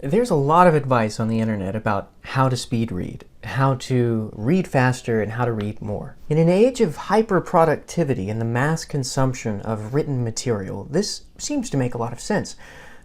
There's a lot of advice on the internet about how to speed read, how to read faster, and how to read more. In an age of hyper-productivity and the mass consumption of written material, this seems to make a lot of sense.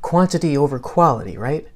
Quantity over quality, right?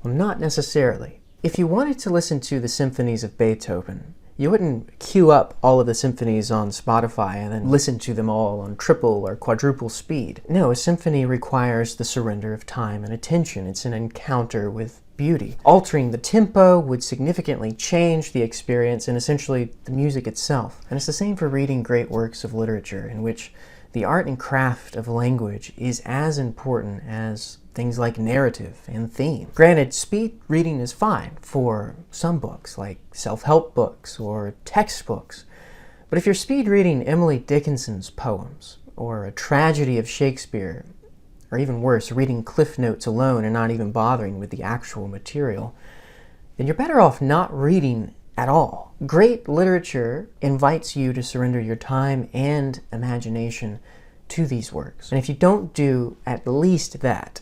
Well, not necessarily. If you wanted to listen to the symphonies of Beethoven, you wouldn't queue up all of the symphonies on Spotify and then listen to them all on triple or quadruple speed. No, a symphony requires the surrender of time and attention. It's an encounter with beauty. Altering the tempo would significantly change the experience and essentially the music itself. And it's the same for reading great works of literature, in which the art and craft of language is as important as things like narrative and theme. Granted, speed reading is fine for some books, like self-help books or textbooks. But if you're speed reading Emily Dickinson's poems, or a tragedy of Shakespeare, or even worse, reading Cliff Notes alone and not even bothering with the actual material, then you're better off not reading at all. Great literature invites you to surrender your time and imagination to these works. And if you don't do at least that,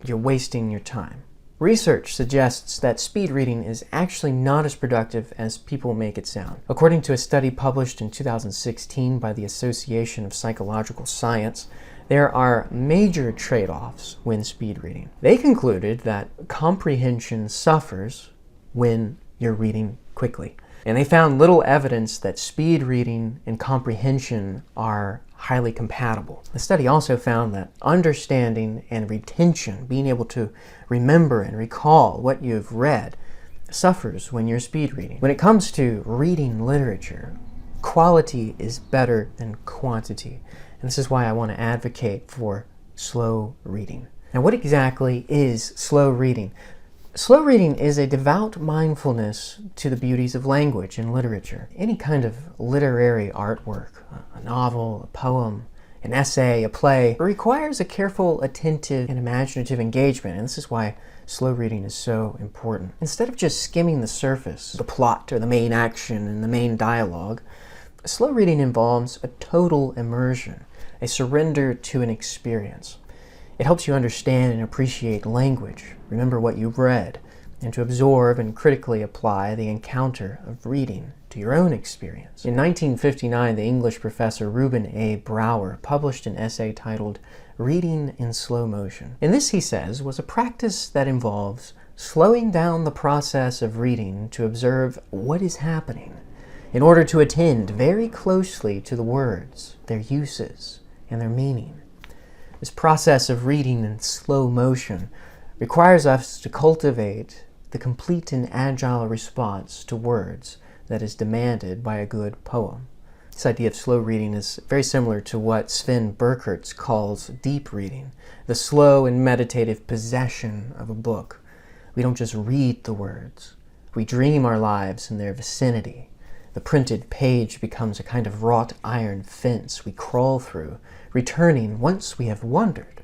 you're wasting your time. Research suggests that speed reading is actually not as productive as people make it sound. According to a study published in 2016 by the Association of Psychological Science, there are major trade-offs when speed reading. They concluded that comprehension suffers when you're reading quickly. And they found little evidence that speed reading and comprehension are highly compatible. The study also found that understanding and retention, being able to remember and recall what you've read, suffers when you're speed reading. When it comes to reading literature, quality is better than quantity. And this is why I want to advocate for slow reading. Now, what exactly is slow reading? Slow reading is a devout mindfulness to the beauties of language and literature. Any kind of literary artwork, a novel, a poem, an essay, a play, requires a careful, attentive, and imaginative engagement, and this is why slow reading is so important. Instead of just skimming the surface, the plot or the main action and the main dialogue, slow reading involves a total immersion, a surrender to an experience. It helps you understand and appreciate language, remember what you've read, and to absorb and critically apply the encounter of reading to your own experience. In 1959, the English professor Reuben A. Brower published an essay titled Reading in Slow Motion. And this, he says, was a practice that involves slowing down the process of reading to observe what is happening in order to attend very closely to the words, their uses, and their meaning. This process of reading in slow motion requires us to cultivate the complete and agile response to words that is demanded by a good poem. This idea of slow reading is very similar to what Sven Burkertz calls deep reading, the slow and meditative possession of a book. We don't just read the words, we dream our lives in their vicinity. The printed page becomes a kind of wrought iron fence we crawl through, returning once we have wandered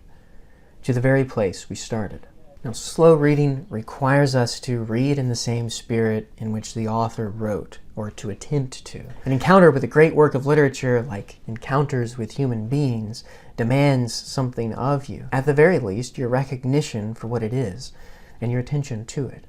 to the very place we started. Now, slow reading requires us to read in the same spirit in which the author wrote, or to attempt to. An encounter with a great work of literature, like encounters with human beings, demands something of you. At the very least, your recognition for what it is, and your attention to it.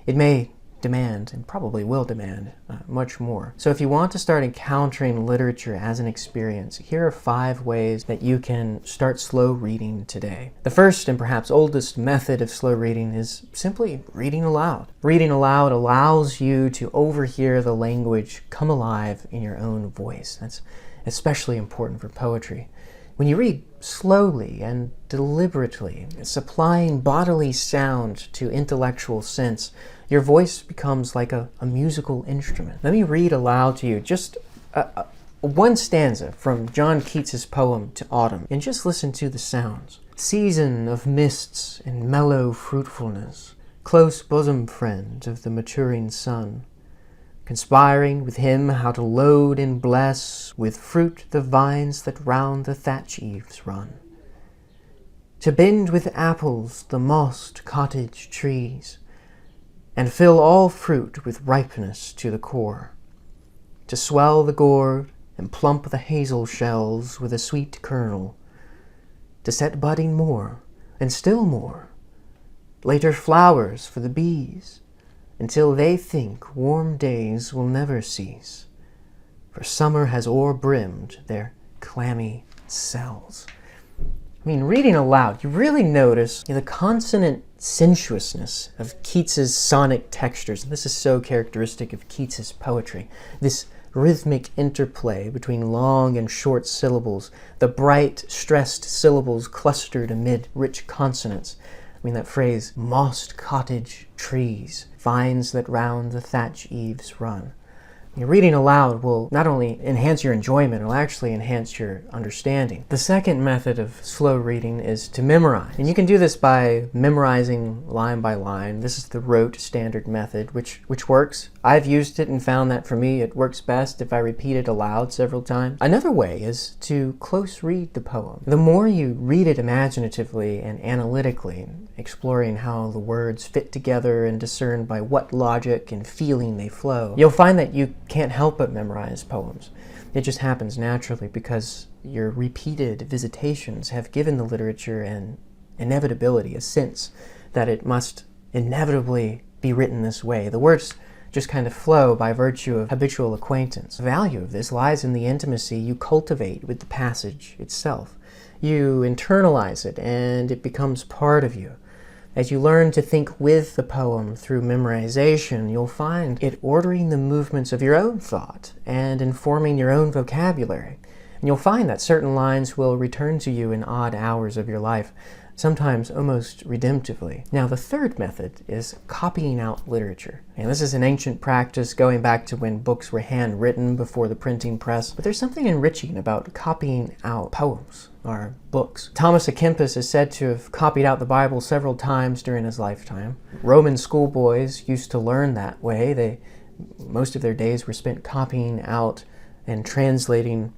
It may demand, and probably will demand, much more. So if you want to start encountering literature as an experience, here are 5 ways that you can start slow reading today. The first and perhaps oldest method of slow reading is simply reading aloud. Reading aloud allows you to overhear the language come alive in your own voice. That's especially important for poetry. When you read slowly and deliberately, supplying bodily sound to intellectual sense, your voice becomes like a musical instrument. Let me read aloud to you just one stanza from John Keats's poem To Autumn, and just listen to the sounds. Season of mists and mellow fruitfulness, close bosom friend of the maturing sun, conspiring with him how to load and bless with fruit the vines that round the thatch eaves run, to bend with apples the mossed cottage trees, and fill all fruit with ripeness to the core, to swell the gourd and plump the hazel shells with a sweet kernel, to set budding more and still more, later flowers for the bees, until they think warm days will never cease, for summer has o'erbrimmed their clammy cells. I mean, reading aloud, you really notice the consonant sensuousness of Keats's sonic textures. This is so characteristic of Keats's poetry. This rhythmic interplay between long and short syllables, the bright, stressed syllables clustered amid rich consonants. I mean, that phrase, mossed cottage trees, vines that round the thatch eaves run. Reading aloud will not only enhance your enjoyment, it will actually enhance your understanding. The second method of slow reading is to memorize. And you can do this by memorizing line by line. This is the rote standard method, which works. I've used it and found that for me it works best if I repeat it aloud several times. Another way is to close read the poem. The more you read it imaginatively and analytically, exploring how the words fit together and discern by what logic and feeling they flow, you'll find that you can't help but memorize poems. It just happens naturally because your repeated visitations have given the literature an inevitability, a sense that it must inevitably be written this way. The words just kind of flow by virtue of habitual acquaintance. The value of this lies in the intimacy you cultivate with the passage itself. You internalize it and it becomes part of you. As you learn to think with the poem through memorization, you'll find it ordering the movements of your own thought and informing your own vocabulary. And you'll find that certain lines will return to you in odd hours of your life, sometimes almost redemptively. Now, the third method is copying out literature. And this is an ancient practice going back to when books were handwritten before the printing press. But there's something enriching about copying out poems or books. Thomas à Kempis is said to have copied out the Bible several times during his lifetime. Roman schoolboys used to learn that way. Most of their days were spent copying out and translating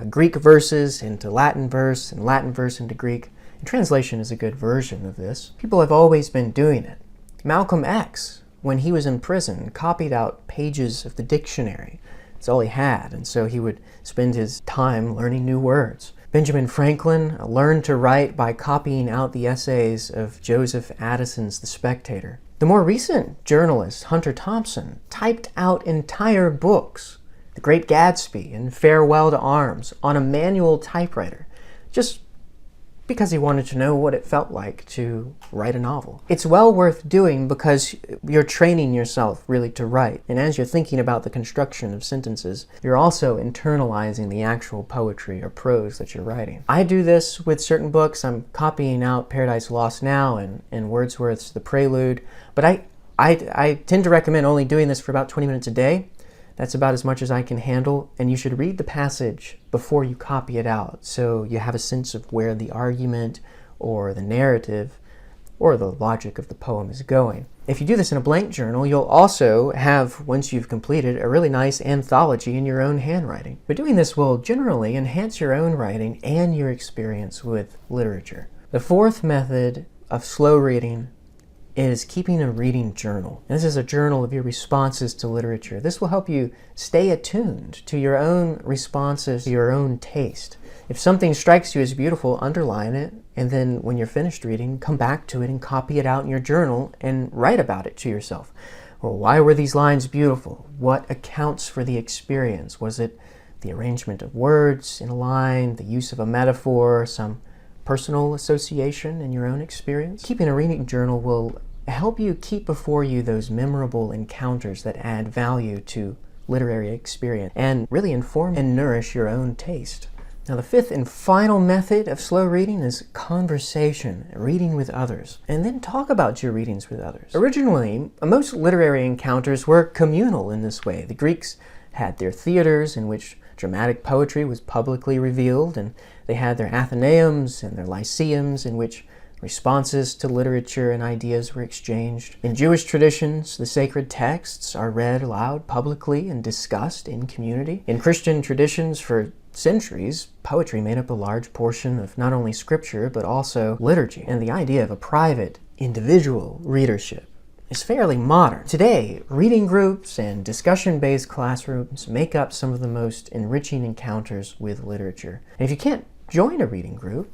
Greek verses into Latin verse and Latin verse into Greek. And translation is a good version of this. People have always been doing it. Malcolm X, when he was in prison, copied out pages of the dictionary. It's all he had, and so he would spend his time learning new words. Benjamin Franklin learned to write by copying out the essays of Joseph Addison's The Spectator. The more recent journalist, Hunter Thompson, typed out entire books, The Great Gatsby and Farewell to Arms, on a manual typewriter, just because he wanted to know what it felt like to write a novel. It's well worth doing because you're training yourself really to write. And as you're thinking about the construction of sentences, you're also internalizing the actual poetry or prose that you're writing. I do this with certain books. I'm copying out Paradise Lost now and Wordsworth's The Prelude. But I tend to recommend only doing this for about 20 minutes a day. That's about as much as I can handle, and you should read the passage before you copy it out so you have a sense of where the argument or the narrative or the logic of the poem is going. If you do this in a blank journal, you'll also have, once you've completed, a really nice anthology in your own handwriting. But doing this will generally enhance your own writing and your experience with literature. The fourth method of slow reading is keeping a reading journal. And this is a journal of your responses to literature. This will help you stay attuned to your own responses, to your own taste. If something strikes you as beautiful, underline it, and then when you're finished reading, come back to it and copy it out in your journal and write about it to yourself. Well, why were these lines beautiful? What accounts for the experience? Was it the arrangement of words in a line, the use of a metaphor, some personal association in your own experience? Keeping a reading journal will help you keep before you those memorable encounters that add value to literary experience and really inform and nourish your own taste. Now, the fifth and final method of slow reading is conversation, reading with others, and then talk about your readings with others. Originally, most literary encounters were communal in this way. The Greeks had their theaters in which dramatic poetry was publicly revealed, and they had their athenaeums and their lyceums in which responses to literature and ideas were exchanged. In Jewish traditions, the sacred texts are read aloud publicly and discussed in community. In Christian traditions, for centuries, poetry made up a large portion of not only scripture, but also liturgy. And the idea of a private, individual readership is fairly modern. Today, reading groups and discussion-based classrooms make up some of the most enriching encounters with literature. And if you can't join a reading group,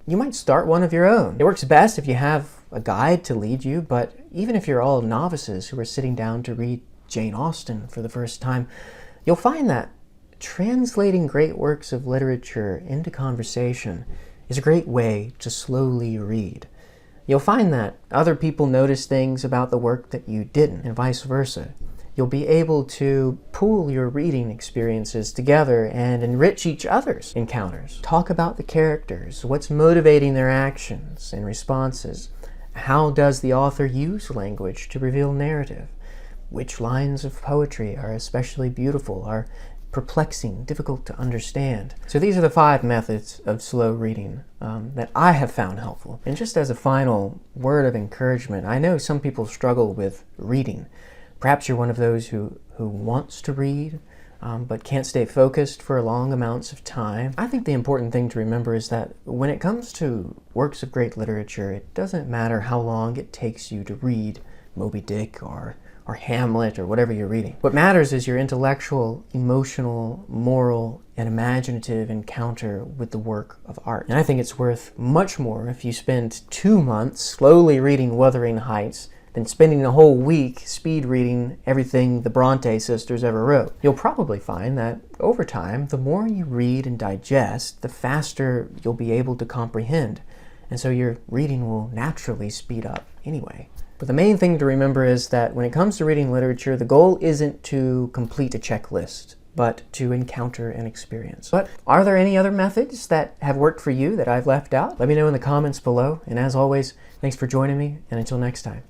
you might start one of your own. It works best if you have a guide to lead you, but even if you're all novices who are sitting down to read Jane Austen for the first time, you'll find that translating great works of literature into conversation is a great way to slowly read. You'll find that other people notice things about the work that you didn't, and vice versa. You'll be able to pool your reading experiences together and enrich each other's encounters. Talk about the characters, what's motivating their actions and responses. How does the author use language to reveal narrative? Which lines of poetry are especially beautiful, are perplexing, difficult to understand? So these are the 5 methods of slow reading that I have found helpful. And just as a final word of encouragement, I know some people struggle with reading. Perhaps you're one of those who wants to read, but can't stay focused for long amounts of time. I think the important thing to remember is that when it comes to works of great literature, it doesn't matter how long it takes you to read Moby Dick or Hamlet or whatever you're reading. What matters is your intellectual, emotional, moral, and imaginative encounter with the work of art. And I think it's worth much more if you spend 2 months slowly reading Wuthering Heights than spending a whole week speed reading everything the Bronte sisters ever wrote. You'll probably find that over time, the more you read and digest, the faster you'll be able to comprehend. And so your reading will naturally speed up anyway. But the main thing to remember is that when it comes to reading literature, the goal isn't to complete a checklist, but to encounter an experience. But are there any other methods that have worked for you that I've left out? Let me know in the comments below. And as always, thanks for joining me, and until next time.